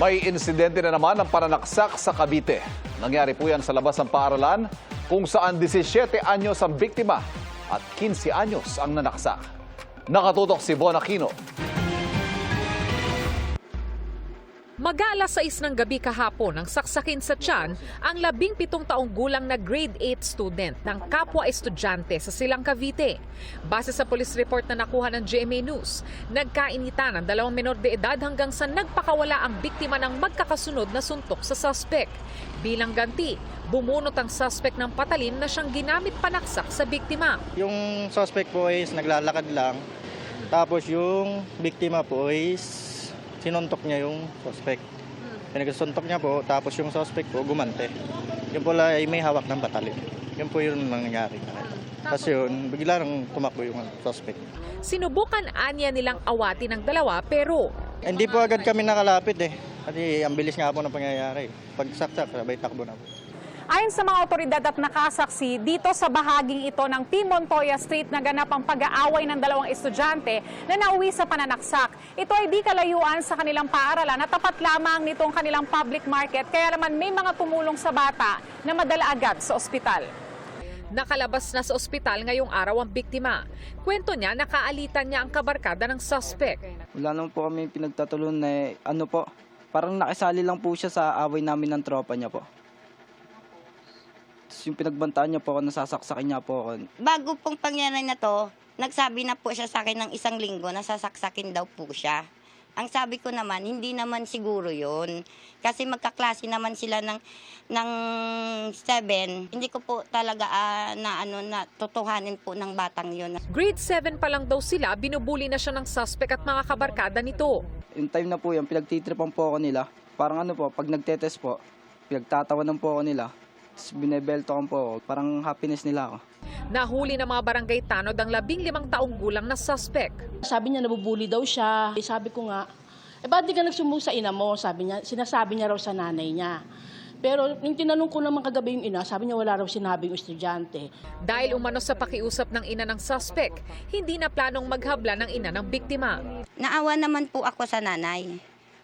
May insidente na naman ng pananaksak sa Cavite. Nangyari po yan sa labas ng paaralan kung saan 17 anyos ang biktima at 15 anyos ang nanaksak. Nakatutok si Von Aquino. Mag-aalas 6 ng gabi kahapon nang saksakin sa tiyan ang 17 taong gulang na grade 8 student ng kapwa estudyante sa Silang Cavite. Base sa police report na nakuha ng GMA News, nagkainitan ang 2 menor de edad hanggang sa nagpakawala ang biktima ng magkakasunod na suntok sa suspect. Bilang ganti, bumunot ang suspect ng patalim na siyang ginamit panaksak sa biktima. Yung suspect po is naglalakad lang, tapos yung biktima po is sinuntok niya yung suspect. Pinagsuntok niya po, tapos yung suspect po gumante. Yung pala ay may hawak ng patalim. Yun po yung nangyari. Tapos yun, bigla nang tumakbo yung suspect. Sinubukan anya nilang awatin ng dalawa pero Hindi po agad kami nakalapit eh. Kasi ang bilis nga po ng pangyayari. Pagsaksak, sabay takbo na po. Ayon sa mga otoridad at nakasaksi, dito sa bahaging ito ng P. Montoya Street naganap ang pag-aaway ng 2 estudyante na nauwi sa pananaksak. Ito ay di kalayuan sa kanilang paaralan at tapat lamang nitong kanilang public market. Kaya naman may mga tumulong sa bata na madala agad sa ospital. nakalabas na sa ospital ngayong araw ang biktima. Kwento niya, nakaalitan niya ang kabarkada ng suspect. Wala naman po kami pinagtatulungan na parang nakisali lang po siya sa away namin ng tropa niya po. Yung pinagbantaan niya po ako, nasasaksakin niya po ako. Bago pong pangyayari na to, nagsabi na po siya sa akin ng 1 linggo na sasaksakin daw po siya. Ang sabi ko naman, hindi naman siguro yun. Kasi magkaklase naman sila ng 7. Hindi ko po talaga na totohanin po ng batang yun. Grade 7 pa lang daw sila, binubuli na siya ng suspect at mga kabarkada nito. Yung time na po yan, pinagtitripan po ako nila. Parang pag nagtetest po, pinagtatawanan po ako nila. Tapos binebeltokan po ako. Parang happiness nila ako. Nahuli ng mga barangay tanod ang 15 taong gulang na suspect. Sabi niya nabubuli daw siya. Sabi ko nga, ba't di ka nagsumbong sa ina mo? Sabi niya, sinasabi niya raw sa nanay niya. Pero nung tinanong ko naman kagabi yung ina, sabi niya wala raw sinabi yung estudyante. Dahil umano sa pakiusap ng ina ng suspect, hindi na planong maghabla ng ina ng biktima. Naawa naman po ako sa nanay.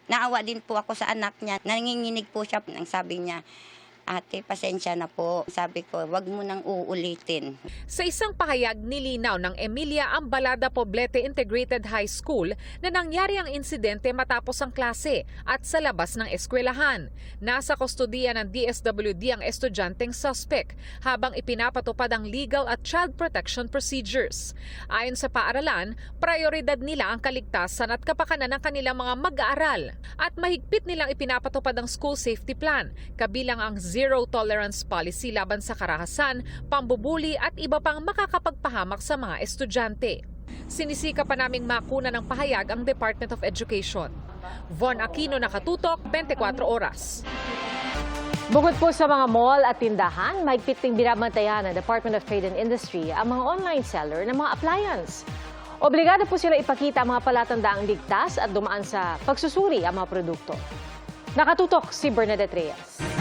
Naawa din po ako sa anak niya. Nanginginig po siya. Ang sabi niya, ate, pasensya na po. Sabi ko, wag mo nang uulitin. Sa isang pahayag, nilinaw ng Emilia Ambalada Poblete Integrated High School na nangyari ang insidente matapos ang klase at sa labas ng eskwelahan. Nasa kustodiya ng DSWD ang estudyanteng suspect habang ipinapatupad ang legal at child protection procedures. Ayon sa paaralan, prioridad nila ang kaligtasan at kapakanan ng kanilang mga mag-aaral at mahigpit nilang ipinapatupad ang school safety plan, kabilang ang zero tolerance policy laban sa karahasan, pambubuli at iba pang makakapagpahamak sa mga estudyante. Sinisika pa naming makuna ng pahayag ang Department of Education. Von Aquino, Nakatutok, 24 Oras. Bukod po sa mga mall at tindahan, mahigpit ding binabantayan ng Department of Trade and Industry ang mga online seller ng mga appliance. Obligado po sila ipakita ang mga palatandaang ligtas at dumaan sa pagsusuri ang mga produkto. Nakatutok si Bernadette Reyes.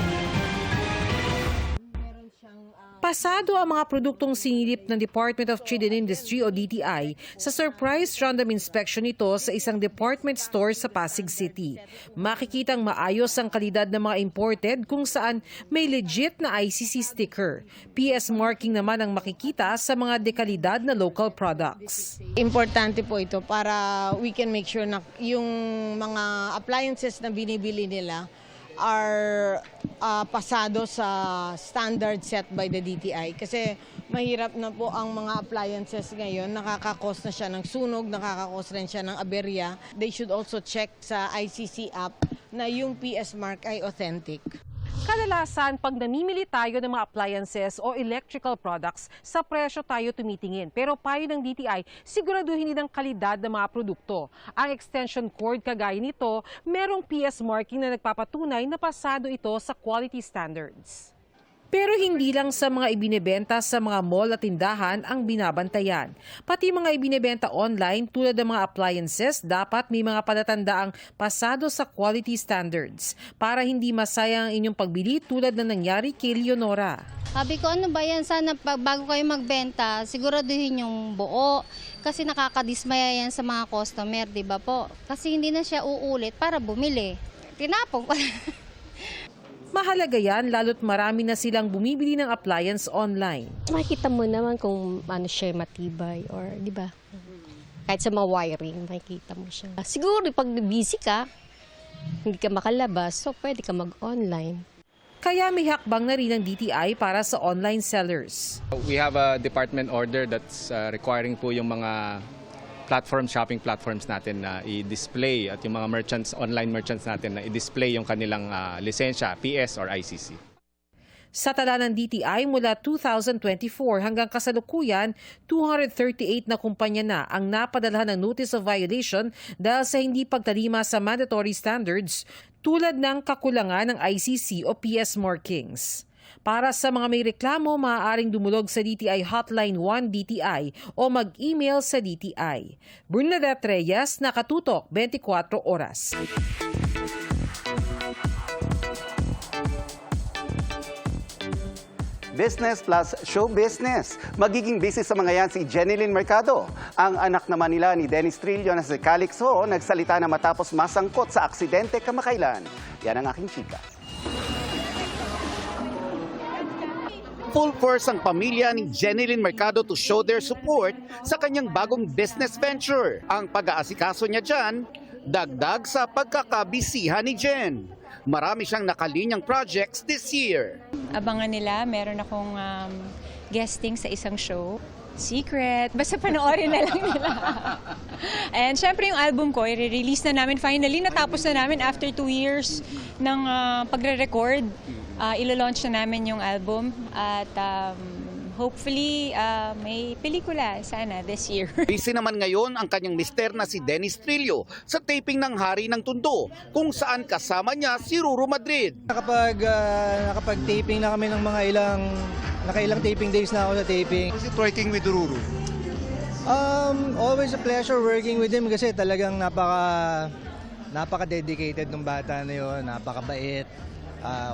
Pasado ang mga produktong sinilip ng Department of Trade and Industry o DTI sa surprise random inspection nito sa isang department store sa Pasig City. Makikitang maayos ang kalidad ng mga imported kung saan may legit na ICC sticker. PS marking naman ang makikita sa mga dekalidad na local products. Importante po ito para we can make sure na yung mga appliances na binibili nila are pasado sa standard set by the DTI. Kasi mahirap na po ang mga appliances ngayon. Nakakakos na siya ng sunog, nakakakos rin siya ng aberya. They should also check sa ICC app na yung PS mark ay authentic. Kadalasan, pag namimili tayo ng mga appliances o electrical products, sa presyo tayo tumitingin. Pero payo ng DTI, siguraduhin din ang kalidad ng mga produkto. Ang extension cord kagaya nito, merong PS marking na nagpapatunay na pasado ito sa quality standards. Pero hindi lang sa mga ibinebenta sa mga mall at tindahan ang binabantayan. Pati mga ibinebenta online tulad ng mga appliances, dapat may mga palatandaang pasado sa quality standards para hindi masayang ang inyong pagbili tulad na nangyari kay Leonora. Sabi ko, ano ba yan? Sana bago kayo magbenta, siguraduhin yung buo. Kasi nakakadismaya yan sa mga customer, di ba po? Kasi hindi na siya uulit para bumili. tinapong ko. Mahalaga yan lalo't marami na silang bumibili ng appliance online. Makikita mo naman kung ano siya matibay or di ba? Kahit sa mga wiring, makikita mo siya. Siguro pag busy ka, hindi ka makalabas, so pwede ka mag-online. Kaya may hakbang na rin ang DTI para sa online sellers. We have a department order that's requiring po yung mga shopping platforms natin na i-display at yung mga online merchants natin na i-display yung kanilang lisensya, PS or ICC. Sa tala ng DTI mula 2024 hanggang kasalukuyan, 238 na kumpanya na ang napadalhan ng notice of violation dahil sa hindi pagtalima sa mandatory standards tulad ng kakulangan ng ICC o PS markings. Para sa mga may reklamo, maaaring dumulog sa DTI Hotline 1 DTI o mag-email sa DTI. Bernadette Reyes, Nakatutok, 24 Oras. Business plus show business. Magiging busy sa mga yan si Jenilyn Mercado. Ang anak naman nila ni Dennis Trillo na si Calix Ho nagsalita na matapos masangkot sa aksidente kamakailan. Yan ang aking chika. Full force ang pamilya ni Jenilyn Mercado to show their support sa kanyang bagong business venture. Ang pag-aasikaso niya dyan, dagdag sa pagkakabisihan ni Jen. Marami siyang nakalinyang projects this year. Abangan nila, meron akong guesting sa isang show. Secret, basta panoorin na lang nila. And syempre yung album ko, i-release na namin finally. Natapos na namin after 2 years ng pagre-record. Ilo-launch na namin yung album at hopefully may pelikula sana this year. Busy naman ngayon ang kanyang mister na si Dennis Trillo sa taping ng Hari ng Tondo kung saan kasama niya si Ruru Madrid. Nakapag-taping na kami ng mga nakailang taping days na ako sa taping. Was it working with Ruru? Always a pleasure working with him kasi talagang napaka-dedicated ng bata na yun, napakabait.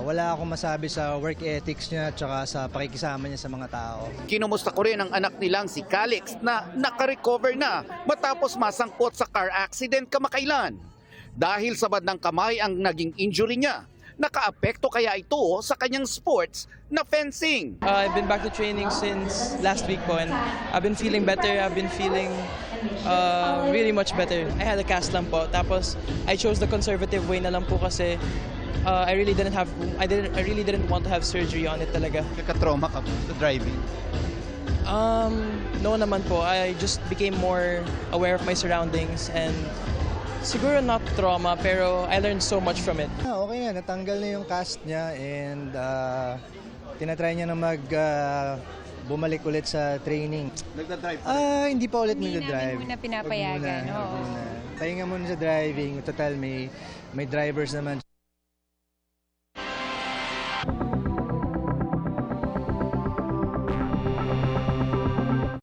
Wala akong masabi sa work ethics niya at saka sa pakikisama niya sa mga tao. Kinumusta ko rin ang anak nilang si Calix na nakarecover na matapos masangkot sa car accident kamakailan. Dahil sa bandang kamay ang naging injury niya, nakaapekto kaya ito sa kanyang sports na fencing. I've been back to training since last week po and I've been feeling better. I've been feeling really much better. I had a cast lang po. Tapos I chose the conservative way na lang po kasi I really didn't want to have surgery on it talaga. Nagka-trauma ka sa driving? No naman po. I just became more aware of my surroundings and siguro not trauma pero I learned so much from it. Okay na, natanggal na yung cast niya and tinatry niya na bumalik ulit sa training. Nagda-drive hindi pa ulit nagda-drive. Hindi namin muna pinapayagan. Pahinga muna sa driving. Total may drivers naman.